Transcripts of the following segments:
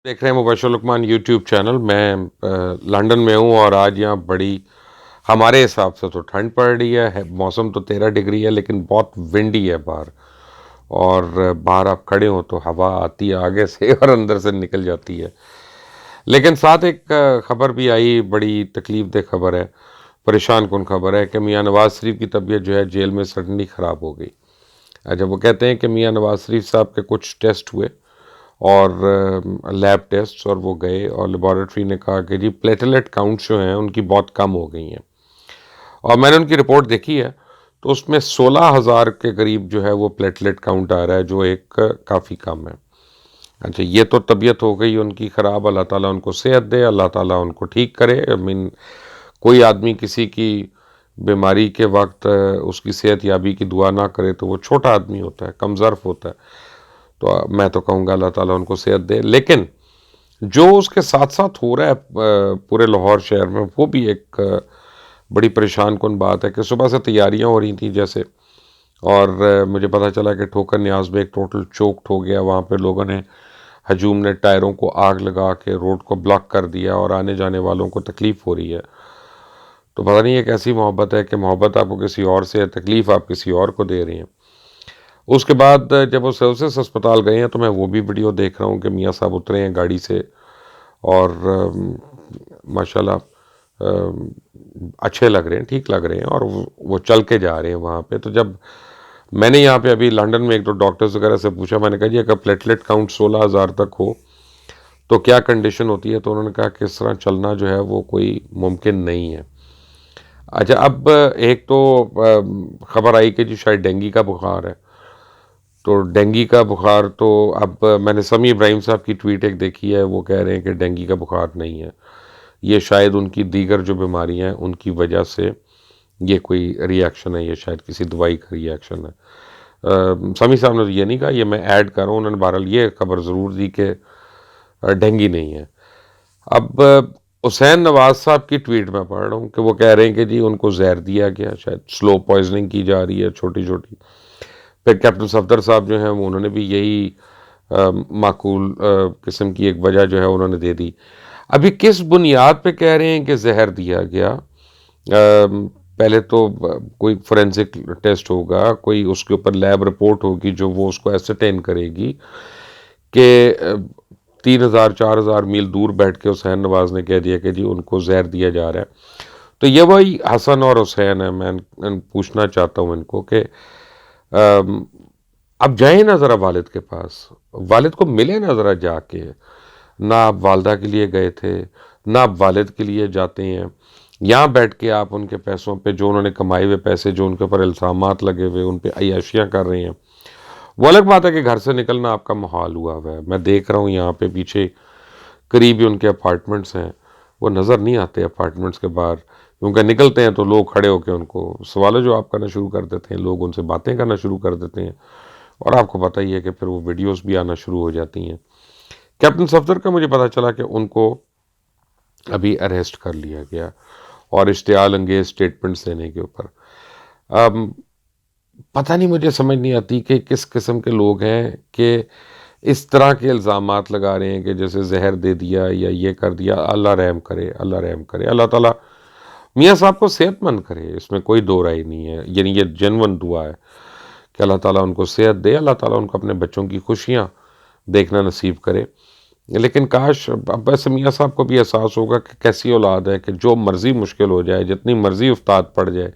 देख रहे हैं मुबशर लुकमान यूट्यूब चैनल। मैं लंदन में हूँ और आज यहाँ बड़ी हमारे हिसाब से तो ठंड पड़ रही है। मौसम तो 13 डिग्री है लेकिन बहुत विंडी है बाहर। और बाहर आप खड़े हो तो हवा आती है आगे से और अंदर से निकल जाती है। लेकिन साथ एक खबर भी आई, बड़ी तकलीफ दह खबर है, परेशान कुन खबर है कि मियाँ नवाज शरीफ की तबीयत जो है जेल में सडनली ख़राब हो गई। अच्छा, वो कहते हैं कि मियाँ नवाज शरीफ साहब के कुछ टेस्ट हुए और लैब टेस्ट, और वो गए और लेबॉरेटरी ने कहा कि जी प्लेटलेट काउंट जो हैं उनकी बहुत कम हो गई हैं। और मैंने उनकी रिपोर्ट देखी है तो उसमें 16,000 के करीब जो है वो प्लेटलेट काउंट आ रहा है, जो एक काफ़ी कम है। अच्छा, ये तो तबीयत हो गई उनकी ख़राब, अल्लाह ताला उनको सेहत दे, अल्लाह ताला उनको ठीक करे। आई मीन, कोई आदमी किसी की बीमारी के वक्त उसकी सेहत याबी की दुआ ना करे तो वो छोटा आदमी होता है, कमज़र्फ होता है। तो मैं तो कहूँगा अल्लाह ताला उनको सेहत दे। लेकिन जो उसके साथ साथ हो रहा है पूरे लाहौर शहर में, वो भी एक बड़ी परेशान कुन बात है कि सुबह से तैयारियां हो रही थी जैसे, और मुझे पता चला कि ठोकर न्याज में एक टोटल चोक्ड हो गया। वहाँ पे लोगों ने, हजूम ने टायरों को आग लगा के रोड को ब्लॉक कर दिया और आने जाने वालों को तकलीफ़ हो रही है। तो पता नहीं ये कैसी मोहब्बत है कि मोहब्बत आपको किसी और से है, तकलीफ़ आप किसी और को दे रही हैं। उसके बाद जब वो सर्विसेज अस्पताल गए हैं तो मैं वो भी वीडियो देख रहा हूँ कि मियाँ साहब उतरे हैं गाड़ी से और माशाल्लाह अच्छे लग रहे हैं, ठीक लग रहे हैं, और वो चल के जा रहे हैं वहाँ पे। तो जब मैंने यहाँ पे अभी लंदन में एक दो डॉक्टर्स वगैरह से पूछा, मैंने कहा जी अगर प्लेटलेट काउंट 16,000 तक हो तो क्या कंडीशन होती है, तो उन्होंने कहा कि इस तरह चलना जो है वो कोई मुमकिन नहीं है। अच्छा, अब एक तो खबर आई कि जी शायद डेंगू का बुखार है। तो डेंगू का बुखार तो अब मैंने समी इब्राहिम साहब की ट्वीट एक देखी है, वो कह रहे हैं कि डेंगू का बुखार नहीं है, ये शायद उनकी दीगर जो बीमारियां हैं उनकी वजह से ये कोई रिएक्शन है, ये शायद किसी दवाई का रिएक्शन है। समी साहब ने तो ये नहीं कहा, ये मैं ऐड कर रहा हूँ। उन्होंने बहरहाल ये खबर ज़रूर दी कि डेंगू नहीं है। अब हुसैन नवाज साहब की ट्वीट में पढ़ रहा हूँ कि वो कह रहे हैं कि जी उनको जहर दिया गया, शायद स्लो पॉइजनिंग की जा रही है छोटी छोटी। फिर कैप्टन सफदर साहब जो हैं वो उन्होंने भी यही माकूल किस्म की एक वजह जो है उन्होंने दे दी। अभी किस बुनियाद पे कह रहे हैं कि जहर दिया गया? पहले तो कोई फोरेंसिक टेस्ट होगा, कोई उसके ऊपर लैब रिपोर्ट होगी जो वो उसको एसरटेन करेगी कि 3,000 4,000 मील दूर बैठ के हुसैन नवाज ने कह दिया कि जी उनको जहर दिया जा रहा है। तो ये वही हसन और हुसैन है। मैं पूछना चाहता हूँ इनको कि अब जाए ना ज़रा वालिद के पास, वालिद को मिले ना ज़रा जाके। ना आप वालदा के लिए गए थे, ना आप वालिद के लिए जाते हैं। यहाँ बैठ के आप उनके पैसों पे, जो उन्होंने कमाए हुए पैसे, जो उनके ऊपर इल्ज़ामात लगे हुए, उन पे अय्याशियाँ कर रहे हैं। वो अलग बात है कि घर से निकलना आपका मुहाल हुआ हुआ है। मैं देख रहा हूँ यहाँ पे पीछे करीब ही उनके अपार्टमेंट्स हैं, वो नज़र नहीं आते अपार्टमेंट्स के बाहर, क्योंकि निकलते हैं तो लोग खड़े होकर उनको सवाल जवाब करना शुरू कर देते हैं, लोग उनसे बातें करना शुरू कर देते हैं, और आपको पता ही है कि फिर वो वीडियोस भी आना शुरू हो जाती हैं। कैप्टन सफदर का मुझे पता चला कि उनको अभी अरेस्ट कर लिया गया और इश्तियाल अंगेज स्टेटमेंट्स देने के ऊपर। पता नहीं, मुझे समझ नहीं आती कि किस किस्म के लोग हैं कि इस तरह के इल्ज़ामात लगा रहे हैं कि जैसे जहर दे दिया या ये कर दिया। अल्लाह रहम करे, अल्लाह रहम करे, अल्लाह ताला मियाँ साहब को सेहतमंद करे, इसमें कोई दो राय नहीं है। यानी ये जेन्युइन दुआ है कि अल्लाह ताला उनको सेहत दे, अल्लाह ताला उनको अपने बच्चों की खुशियाँ देखना नसीब करे। लेकिन काश अब वैसे मियाँ साहब को भी एहसास होगा कि कैसी औलाद है कि जो मर्ज़ी मुश्किल हो जाए, जितनी मर्ज़ी उस्ताद पड़ जाए,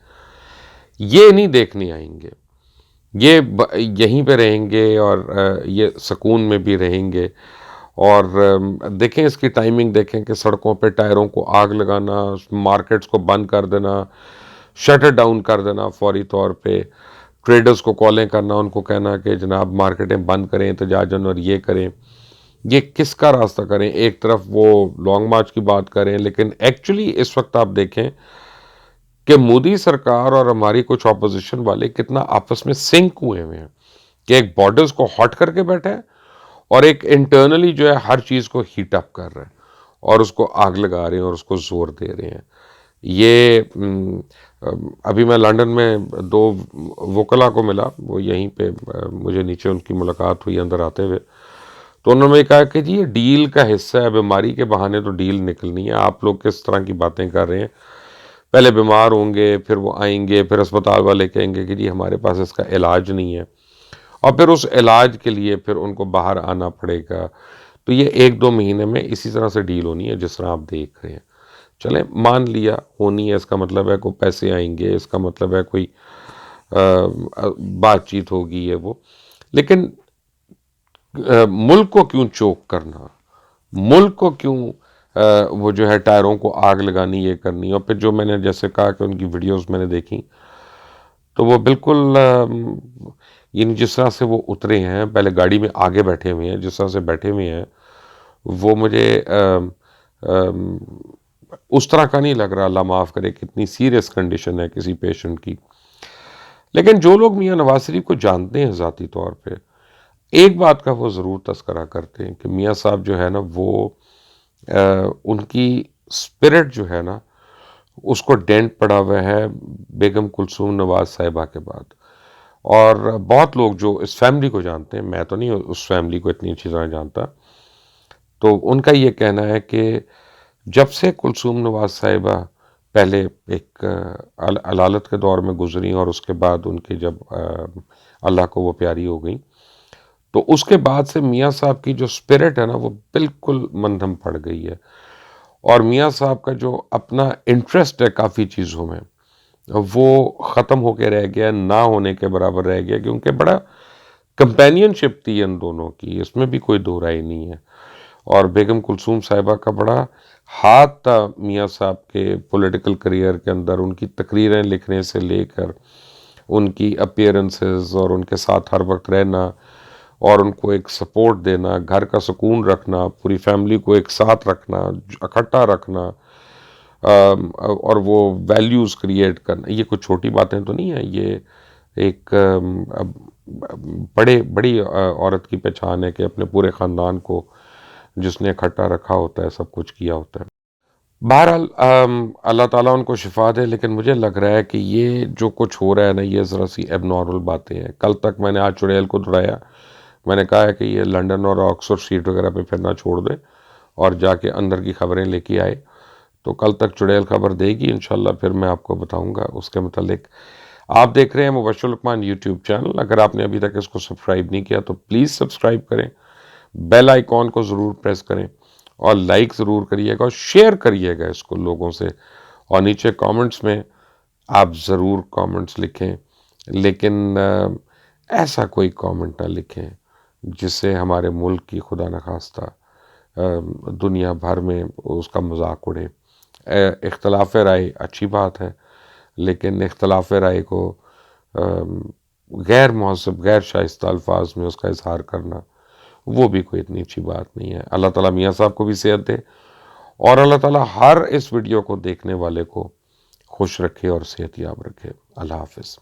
ये नहीं देखने आएंगे। ये यहीं पे रहेंगे और ये सुकून में भी रहेंगे। और देखें इसकी टाइमिंग, देखें कि सड़कों पे टायरों को आग लगाना, मार्केट्स को बंद कर देना, शटर डाउन कर देना फौरी तौर पे, ट्रेडर्स को कॉलें करना, उनको कहना कि जनाब मार्केटें बंद करें, एहतजाज और ये करें। ये किसका रास्ता करें? एक तरफ वो लॉन्ग मार्च की बात करें, लेकिन एक्चुअली इस वक्त आप देखें कि मोदी सरकार और हमारी कुछ ऑपोजिशन वाले कितना आपस में सिंक हुए हुए हैं कि एक बॉर्डर्स को हॉट करके बैठा है और एक इंटरनली जो है हर चीज़ को हीट अप कर रहे हैं और उसको आग लगा रहे हैं और उसको जोर दे रहे हैं। ये अभी मैं लंदन में दो वकला को मिला, वो यहीं पे मुझे नीचे उनकी मुलाकात हुई अंदर आते हुए। تو انہوں نے کہا کہ جی یہ ڈیل کا حصہ ہے، بیماری کے بہانے تو ڈیل نکلنی ہے، آپ لوگ کس طرح کی باتیں کر رہے ہیں، پہلے بیمار ہوں گے، پھر وہ آئیں گے، پھر اسپتال والے کہیں گے کہ جی ہمارے پاس اس کا علاج نہیں ہے، اور پھر اس علاج کے لیے پھر ان کو باہر آنا پڑے گا۔ تو یہ 1-2 مہینے میں اسی طرح سے ڈیل ہونی ہے جس طرح آپ دیکھ رہے ہیں۔ چلیں مان لیا ہونی ہے، اس کا مطلب ہے کوئی پیسے آئیں گے، اس کا مطلب ہے کوئی بات چیت ہوگی ہے وہ، لیکن ملک کو کیوں چوک کرنا، ملک کو کیوں وہ جو ہے ٹائروں کو آگ لگانی، یہ کرنی۔ اور پھر جو میں نے جیسے کہا کہ ان کی ویڈیوز میں نے دیکھی تو وہ بالکل یعنی جس طرح سے وہ اترے ہیں، پہلے گاڑی میں آگے بیٹھے ہوئے ہیں، جس طرح سے بیٹھے ہوئے ہیں وہ مجھے اس طرح کا نہیں لگ رہا، اللہ معاف کرے، کتنی سیریس کنڈیشن ہے کسی پیشنٹ کی۔ لیکن جو لوگ میاں نواز شریف کو جانتے ہیں ذاتی طور پہ، ایک بات کا وہ ضرور تذکرہ کرتے ہیں کہ میاں صاحب جو ہے نا وہ ان کی اسپرٹ جو ہے نا اس کو ڈینٹ پڑا ہوا ہے بیگم کلثوم نواز صاحبہ کے بعد۔ اور بہت لوگ جو اس فیملی کو جانتے ہیں، میں تو نہیں اس فیملی کو اتنی اچھی طرح جانتا، تو ان کا یہ کہنا ہے کہ جب سے کلثوم نواز صاحبہ پہلے ایک علالت کے دور میں گزری اور اس کے بعد ان کے جب اللہ کو وہ پیاری ہو گئیں، تو اس کے بعد سے میاں صاحب کی جو سپرٹ ہے نا وہ بالکل مندھم پڑ گئی ہے، اور میاں صاحب کا جو اپنا انٹرسٹ ہے کافی چیزوں میں وہ ختم ہو کے رہ گیا، نہ ہونے کے برابر رہ گیا، کیونکہ بڑا کمپینین شپ تھی ان دونوں کی، اس میں بھی کوئی دو رائے نہیں ہے۔ اور بیگم کلثوم صاحبہ کا بڑا ہاتھ تھا میاں صاحب کے پولیٹیکل کریئر کے اندر، ان کی تقریریں لکھنے سے لے کر ان کی اپیئرنسز اور ان کے ساتھ ہر وقت رہنا اور ان کو ایک سپورٹ دینا، گھر کا سکون رکھنا، پوری فیملی کو ایک ساتھ رکھنا، اکٹھا رکھنا، اور وہ ویلیوز کریٹ کرنا، یہ کوئی چھوٹی باتیں تو نہیں ہیں، یہ ایک بڑی عورت کی پہچان ہے کہ اپنے پورے خاندان کو جس نے اکٹھا رکھا ہوتا ہے، سب کچھ کیا ہوتا ہے۔ بہرحال اللہ تعالیٰ ان کو شفا دے، لیکن مجھے لگ رہا ہے کہ یہ جو کچھ ہو رہا ہے نا یہ ذرا سی ایب نارمل باتیں ہیں۔ کل تک میں نے آج چڑیل کو دوڑایا، میں نے کہا ہے کہ یہ لنڈن اور آکسفورڈ اسٹریٹ وغیرہ پہ پھرنا چھوڑ دے اور جا کے اندر کی خبریں لے کے آئے، تو کل تک چڑیل خبر دے گی انشاءاللہ، پھر میں آپ کو بتاؤں گا اس کے متعلق۔ آپ دیکھ رہے ہیں مبشر لقمان یوٹیوب چینل، اگر آپ نے ابھی تک اس کو سبسکرائب نہیں کیا تو پلیز سبسکرائب کریں، بیل آئیکن کو ضرور پریس کریں، اور لائک ضرور کریے گا اور شیئر کریے گا اس کو لوگوں سے، اور نیچے کامنٹس میں آپ ضرور کامنٹس لکھیں، لیکن ایسا کوئی کامنٹ نہ لکھیں جس سے ہمارے ملک کی خدا نخواستہ دنیا بھر میں اس کا مذاق اڑے۔ اختلاف رائے اچھی بات ہے، لیکن اختلاف رائے کو غیر مہذب، غیر شائستہ الفاظ میں اس کا اظہار کرنا وہ بھی کوئی اتنی اچھی بات نہیں ہے۔ اللہ تعالیٰ میاں صاحب کو بھی صحت دے، اور اللہ تعالیٰ ہر اس ویڈیو کو دیکھنے والے کو خوش رکھے اور صحت یاب رکھے۔ اللہ حافظ۔